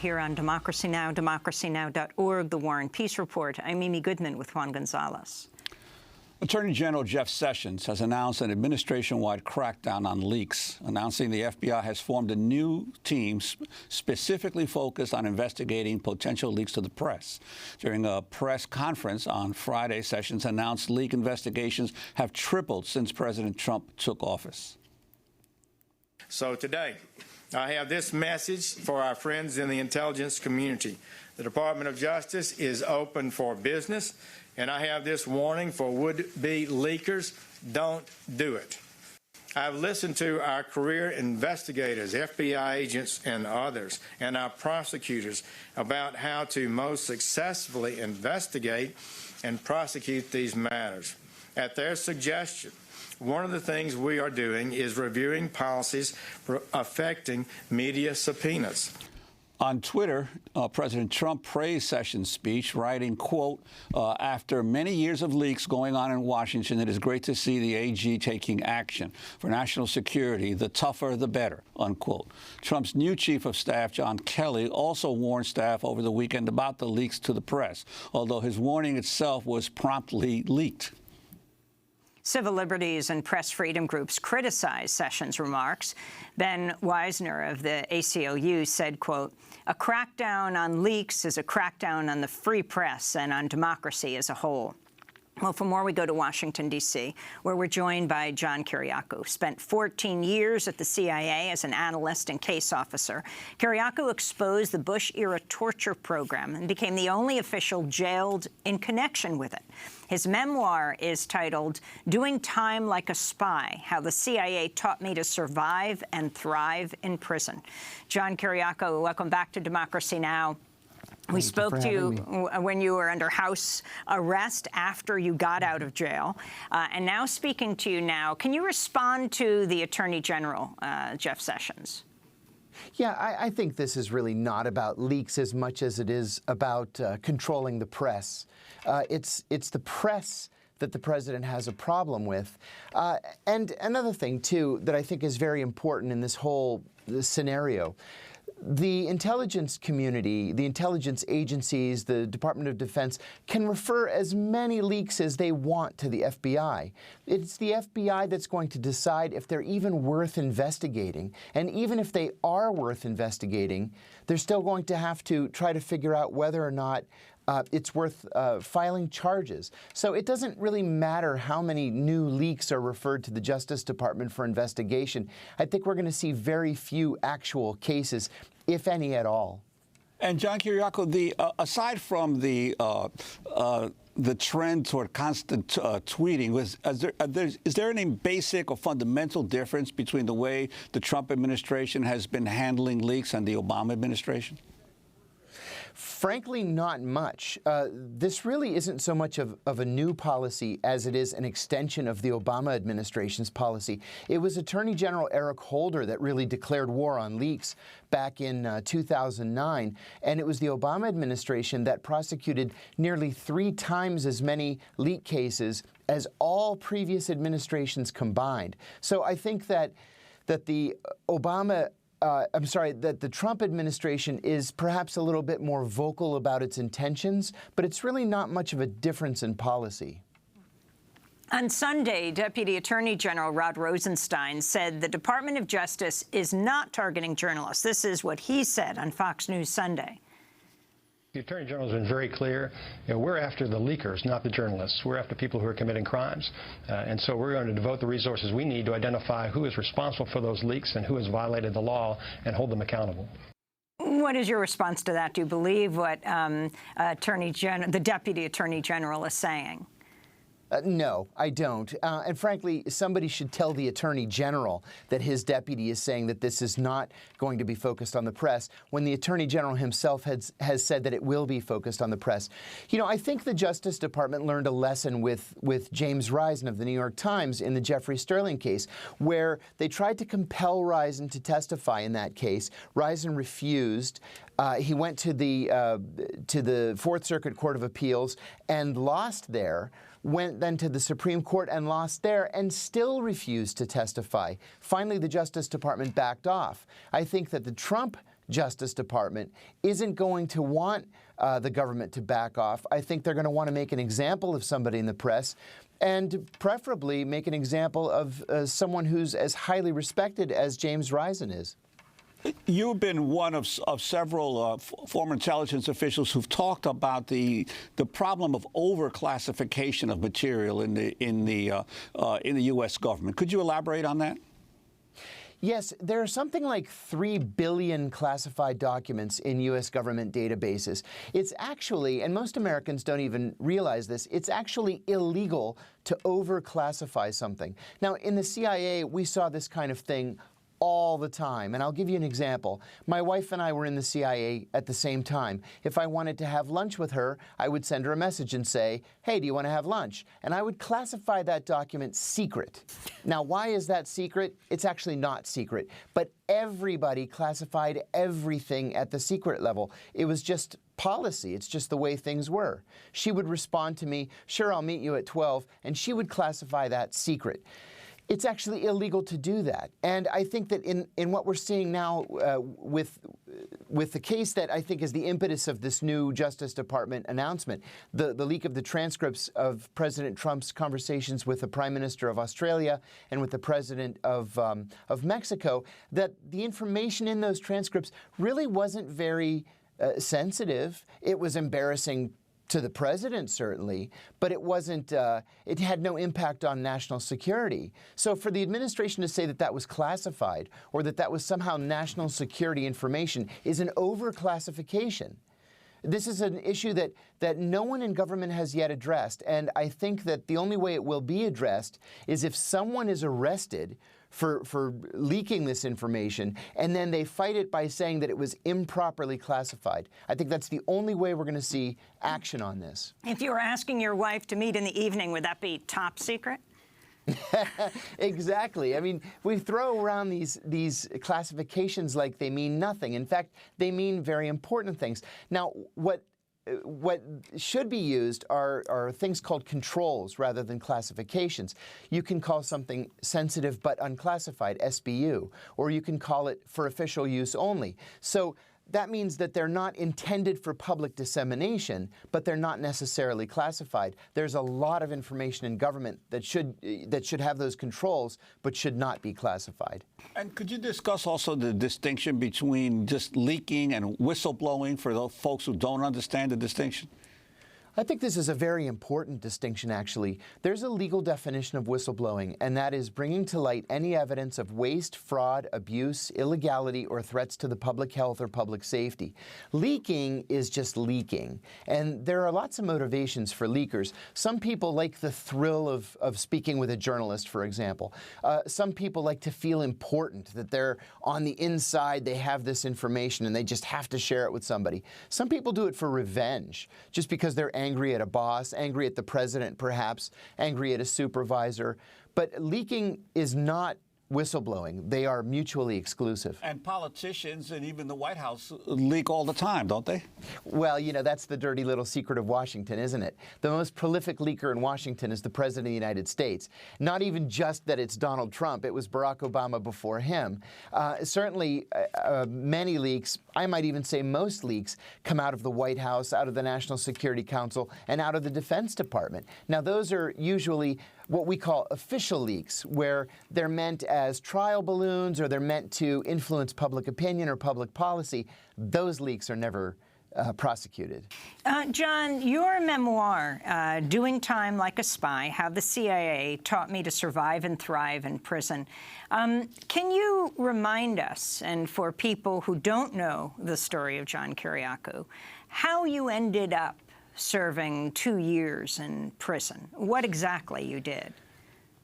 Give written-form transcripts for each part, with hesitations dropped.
Here on Democracy Now!, democracynow.org, The War and Peace Report. I'm Mimi Goodman with Juan Gonzalez. Attorney General Jeff Sessions has announced an administration-wide crackdown on leaks, announcing the FBI has formed a new team specifically focused on investigating potential leaks to the press. During a press conference on Friday, Sessions announced leak investigations have tripled since President Trump took office. So today, I have this message for our friends in the intelligence community. The Department of Justice is open for business, and I have this warning for would-be leakers: don't do it. I've listened to our career investigators, FBI agents and others, and our prosecutors about how to most successfully investigate and prosecute these matters. At their suggestion, one of the things we are doing is reviewing policies affecting media subpoenas. On Twitter, President Trump praised Sessions' speech, writing, quote, after many years of leaks going on in Washington, it is great to see the AG taking action. For national security, the tougher, the better, unquote. Trump's new chief of staff, John Kelly, also warned staff over the weekend about the leaks to the press, although his warning itself was promptly leaked. Civil liberties and press freedom groups criticized Sessions' remarks. Ben Weisner of the ACLU said, quote, a crackdown on leaks is a crackdown on the free press and on democracy as a whole. Well, for more, we go to Washington, D.C., where we're joined by John Kiriakou. Spent 14 years at the CIA as an analyst and case officer. Kiriakou exposed the Bush-era torture program and became the only official jailed in connection with it. His memoir is titled Doing Time Like a Spy: How the CIA Taught Me to Survive and Thrive in Prison. John Kiriakou, welcome back to Democracy Now! We spoke to you when you were under house arrest after you got out of jail, and now speaking to you now. Can you respond to the Attorney General, Jeff Sessions? Yeah, I think this is really not about leaks as much as it is about controlling the press. It's the press that the president has a problem with. And another thing, too, that I think is very important in this whole scenario. The intelligence community, the intelligence agencies, the Department of Defense can refer as many leaks as they want to the FBI. It's the FBI that's going to decide if they're even worth investigating. And even if they are worth investigating, they're still going to have to try to figure out whether or not it's worth filing charges. So it doesn't really matter how many new leaks are referred to the Justice Department for investigation. I think we're going to see very few actual cases, if any at all. And John Kiriakou, aside from the trend toward constant tweeting, is there any basic or fundamental difference between the way the Trump administration has been handling leaks and the Obama administration? Frankly, not much. This really isn't so much of a new policy as it is an extension of the Obama administration's policy. It was Attorney General Eric Holder that really declared war on leaks back in 2009, and it was the Obama administration that prosecuted nearly 3 times as many leak cases as all previous administrations combined. So I think that the that the Trump administration is perhaps a little bit more vocal about its intentions, but it's really not much of a difference in policy. On Sunday, Deputy Attorney General Rod Rosenstein said the Department of Justice is not targeting journalists. This is what he said on Fox News Sunday. The Attorney General has been very clear. We're after the leakers, not the journalists. We're after people who are committing crimes. And so we're going to devote the resources we need to identify who is responsible for those leaks and who has violated the law and hold them accountable. What is your response to that? Do you believe what the Deputy Attorney General is saying? No, I don't. And frankly, somebody should tell the Attorney General that his deputy is saying that this is not going to be focused on the press, when the Attorney General himself has said that it will be focused on the press. You know, I think the Justice Department learned a lesson with James Risen of the New York Times in the Jeffrey Sterling case, where they tried to compel Risen to testify in that case. Risen refused. He went to the Fourth Circuit Court of Appeals and lost there. Went then to the Supreme Court and lost there, and still refused to testify. Finally, the Justice Department backed off. I think that the Trump Justice Department isn't going to want the government to back off. I think they're going to want to make an example of somebody in the press, and preferably make an example of someone who's as highly respected as James Risen is. You've been one of several former intelligence officials who've talked about the problem of overclassification of material in the U.S. government. Could you elaborate on that? Yes, there are something like 3 billion classified documents in U.S. government databases. It's actually, and most Americans don't even realize this, it's actually illegal to overclassify something. Now, in the CIA, we saw this kind of thing all the time. And I'll give you an example. My wife and I were in the CIA at the same time. If I wanted to have lunch with her, I would send her a message and say, hey, do you want to have lunch? And I would classify that document secret. Now, why is that secret? It's actually not secret. But everybody classified everything at the secret level. It was just policy. It's just the way things were. She would respond to me, sure, I'll meet you at 12, and she would classify that secret. It's actually illegal to do that. And I think that in what we're seeing now with the case that I think is the impetus of this new Justice Department announcement, the leak of the transcripts of President Trump's conversations with the Prime Minister of Australia and with the President of Mexico, that the information in those transcripts really wasn't very sensitive. It was embarrassing to the president, certainly, but it wasn't, it had no impact on national security. So for the administration to say that that was classified or that that was somehow national security information is an overclassification. This is an issue that no one in government has yet addressed, and I think that the only way it will be addressed is if someone is arrested for leaking this information, and then they fight it by saying that it was improperly classified. I think that's the only way we're going to see action on this. If you were asking your wife to meet in the evening, would that be top secret? Exactly. I mean, we throw around these classifications like they mean nothing. In fact, they mean very important things. Now, what should be used are things called controls rather than classifications. You can call something sensitive but unclassified, SBU, or you can call it for official use only. So that means that they're not intended for public dissemination, but they're not necessarily classified. There's a lot of information in government that should have those controls, but should not be classified. And could you discuss also the distinction between just leaking and whistleblowing for those folks who don't understand the distinction? I think this is a very important distinction, actually. There's a legal definition of whistleblowing, and that is bringing to light any evidence of waste, fraud, abuse, illegality, or threats to the public health or public safety. Leaking is just leaking, and there are lots of motivations for leakers. Some people like the thrill of speaking with a journalist, for example. Some people like to feel important, that they're on the inside, they have this information, and they just have to share it with somebody. Some people do it for revenge, just because they're angry at a boss, angry at the president perhaps, angry at a supervisor. But leaking is not whistleblowing. They are mutually exclusive. And politicians and even the White House leak all the time, don't they? Well, you know, that's the dirty little secret of Washington, isn't it? The most prolific leaker in Washington is the President of the United States. Not even just that it's Donald Trump. It was Barack Obama before him. Certainly, many leaks, I might even say most leaks, come out of the White House, out of the National Security Council, and out of the Defense Department. Now, those are usually what we call official leaks, where they're meant as trial balloons or they're meant to influence public opinion or public policy. Those leaks are never prosecuted. John, your memoir, Doing Time Like a Spy, How the CIA Taught Me to Survive and Thrive in Prison. Can you remind us, and for people who don't know the story of John Kiriakou, how you ended up serving 2 years in prison? What exactly you did?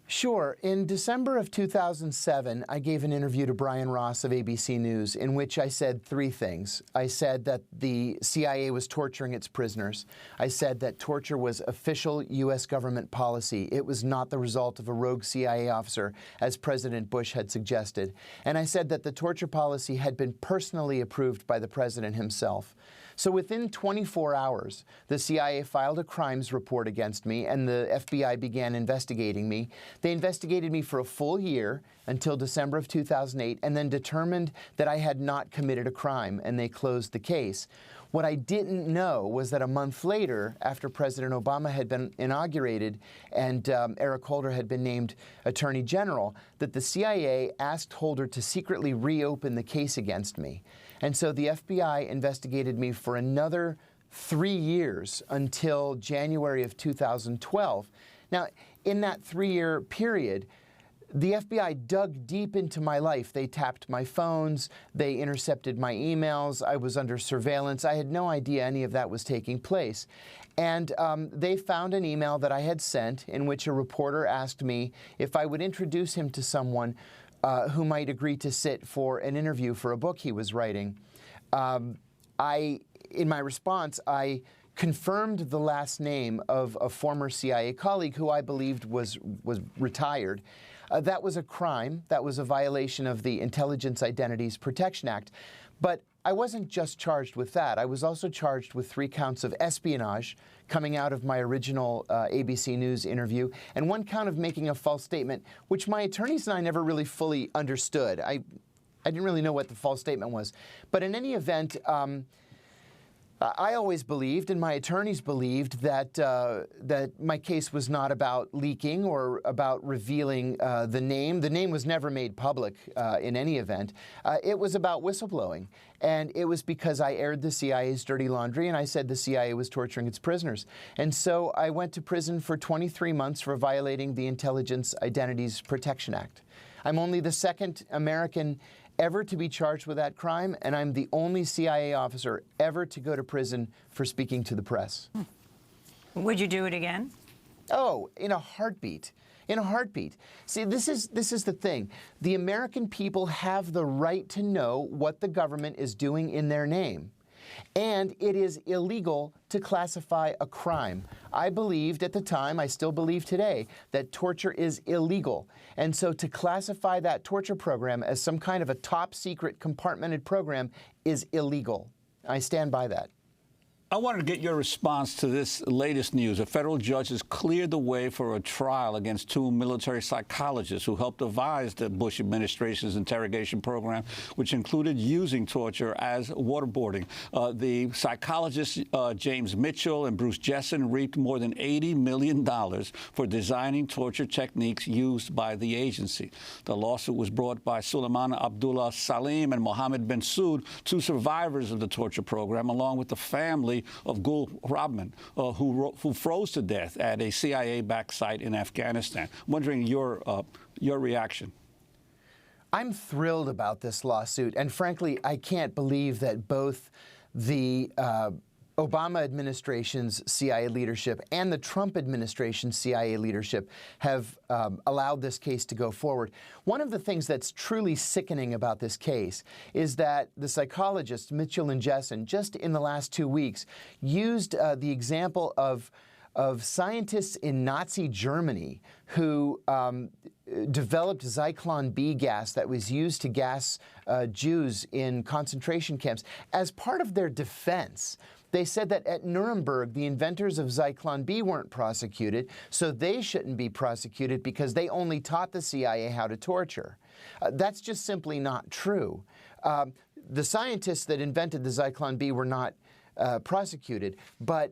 Sure. In December of 2007, I gave an interview to Brian Ross of ABC News in which I said 3 things. I said that the CIA was torturing its prisoners. I said that torture was official U.S. government policy. It was not the result of a rogue CIA officer, as President Bush had suggested. And I said that the torture policy had been personally approved by the president himself. So within 24 hours, the CIA filed a crimes report against me, and the FBI began investigating me. They investigated me for a full year until December of 2008, and then determined that I had not committed a crime, and they closed the case. What I didn't know was that a month later, after President Obama had been inaugurated and Eric Holder had been named Attorney General, that the CIA asked Holder to secretly reopen the case against me. And so the FBI investigated me for another 3 years until January of 2012. Now, in that 3-year period, the FBI dug deep into my life. They tapped my phones. They intercepted my emails. I was under surveillance. I had no idea any of that was taking place. And they found an email that I had sent in which a reporter asked me if I would introduce him to someone who might agree to sit for an interview for a book he was writing. In my response, I confirmed the last name of a former CIA colleague who I believed was retired. That was a crime. That was a violation of the Intelligence Identities Protection Act. But I wasn't just charged with that. I was also charged with 3 counts of espionage coming out of my original ABC News interview, and 1 count of making a false statement, which my attorneys and I never really fully understood. I didn't really know what the false statement was. But in any event, I always believed, and my attorneys believed, that that my case was not about leaking or about revealing the name. The name was never made public in any event. It was about whistleblowing. And it was because I aired the CIA's dirty laundry, and I said the CIA was torturing its prisoners. And so I went to prison for 23 months for violating the Intelligence Identities Protection Act. I'm only the 2nd American ever to be charged with that crime, and I'm the only CIA officer ever to go to prison for speaking to the press. Would you do it again? Oh, in a heartbeat. In a heartbeat. See, this is the thing. The American people have the right to know what the government is doing in their name. And it is illegal to classify a crime. I believed at the time, I still believe today, that torture is illegal. And so to classify that torture program as some kind of a top secret compartmented program is illegal. I stand by that. I wanted to get your response to this latest news. A federal judge has cleared the way for a trial against 2 military psychologists who helped devise the Bush administration's interrogation program, which included using torture as waterboarding. The psychologists James Mitchell and Bruce Jessen reaped more than $80 million for designing torture techniques used by the agency. The lawsuit was brought by Suleiman Abdullah Salim and Mohammed Ben Soud, 2 survivors of the torture program, along with the family of Gul Rahman, who froze to death at a CIA-backed site in Afghanistan. I'm wondering your reaction. I'm thrilled about this lawsuit, and frankly, I can't believe that both the Obama administration's CIA leadership and the Trump administration's CIA leadership have allowed this case to go forward. One of the things that's truly sickening about this case is that the psychologists, Mitchell and Jessen, just in the last 2 weeks, used the example of scientists in Nazi Germany who developed Zyklon B gas that was used to gas Jews in concentration camps as part of their defense. They said that at Nuremberg, the inventors of Zyklon B weren't prosecuted, so they shouldn't be prosecuted because they only taught the CIA how to torture. That's just simply not true. The scientists that invented the Zyklon B were not prosecuted, but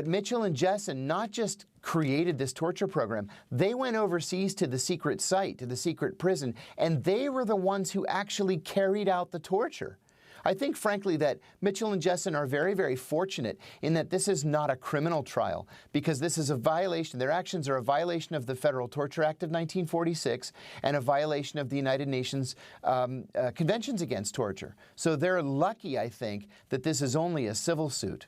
Mitchell and Jessen not just created this torture program, they went overseas to the secret site, to the secret prison, and they were the ones who actually carried out the torture. I think, frankly, that Mitchell and Jessen are very, very fortunate in that this is not a criminal trial, because this is a violation. Their actions are a violation of the Federal Torture Act of 1946 and a violation of the United Nations Conventions Against Torture. So they're lucky, I think, that this is only a civil suit.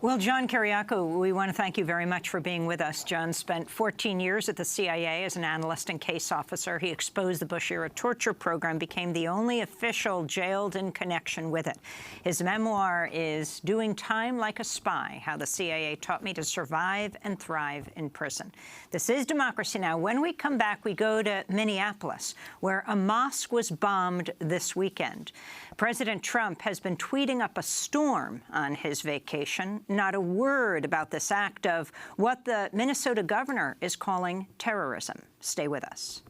Well, John Kiriakou, we want to thank you very much for being with us. John spent 14 years at the CIA as an analyst and case officer. He exposed the Bush-era torture program, became the only official jailed in connection with it. His memoir is Doing Time Like a Spy, How the CIA Taught Me to Survive and Thrive in Prison. This is Democracy Now! When we come back, we go to Minneapolis, where a mosque was bombed this weekend. President Trump has been tweeting up a storm on his vacation. Not a word about this act of what the Minnesota governor is calling terrorism. Stay with us.